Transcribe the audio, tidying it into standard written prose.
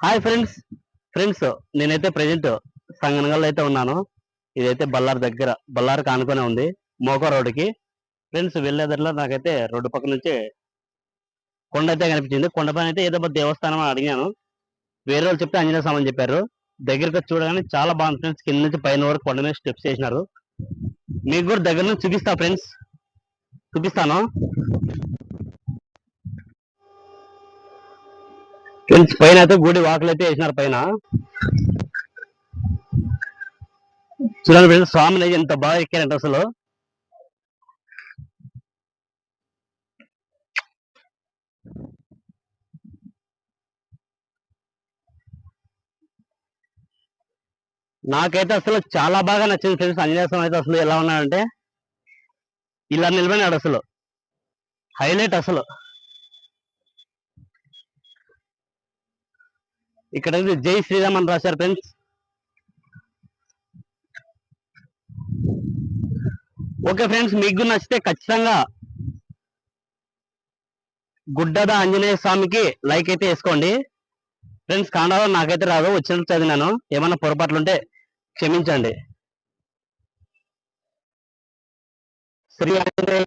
Hi friends నేనైతే present సంగనగల్లో అయితే ఉన్నాను. ఇదైతే బళ్ళారి దగ్గర, బళ్ళారికి ఆనుకునే ఉంది మోకో రోడ్డుకి. ఫ్రెండ్స్ వెళ్ళేదట్లో నాకైతే రోడ్డు పక్క నుంచి కొండ అయితే కనిపించింది. కొండ పైన అయితే ఏదో దేవస్థానం అని అడిగాను. వేరే వాళ్ళు చెప్తే ఆంజనేయ స్వామి అని చెప్పారు. దగ్గరికి వచ్చి చూడగానే చాలా బాగుంది ఫ్రెండ్స్. కింద నుంచి పైన వరకు కొండ మీద స్టెప్స్ చేసినారు. మీకు కూడా దగ్గర నుంచి చూపిస్తాను ఫ్రెండ్స్. పైన అయితే గుడి వాకులు అయితే వేసినారు పైన. చూడండి ఫ్రెండ్స్, స్వామిని ఎంత బాగా ఎక్కారంట అసలు. నాకైతే అసలు చాలా బాగా నచ్చింది ఫ్రెండ్స్. ఆంజనేయ స్వామి అయితే అసలు ఎలా ఉన్నాడంటే ఇలా నిలబడినాడు అసలు. హైలైట్ అసలు. ఇక్కడ జై శ్రీరామ్ అని రాశారు ఫ్రెండ్స్. ఓకే ఫ్రెండ్స్, మీకు నచ్చితే ఖచ్చితంగా గుడ్డద ఆంజనేయ స్వామికి లైక్ అయితే వేసుకోండి ఫ్రెండ్స్. కన్నడలో నాకైతే రాదు, వచ్చినట్టు చదివినాను. ఏమన్నా పొరపాట్లుంటే క్షమించండి. శ్రీ ఆంజనేయ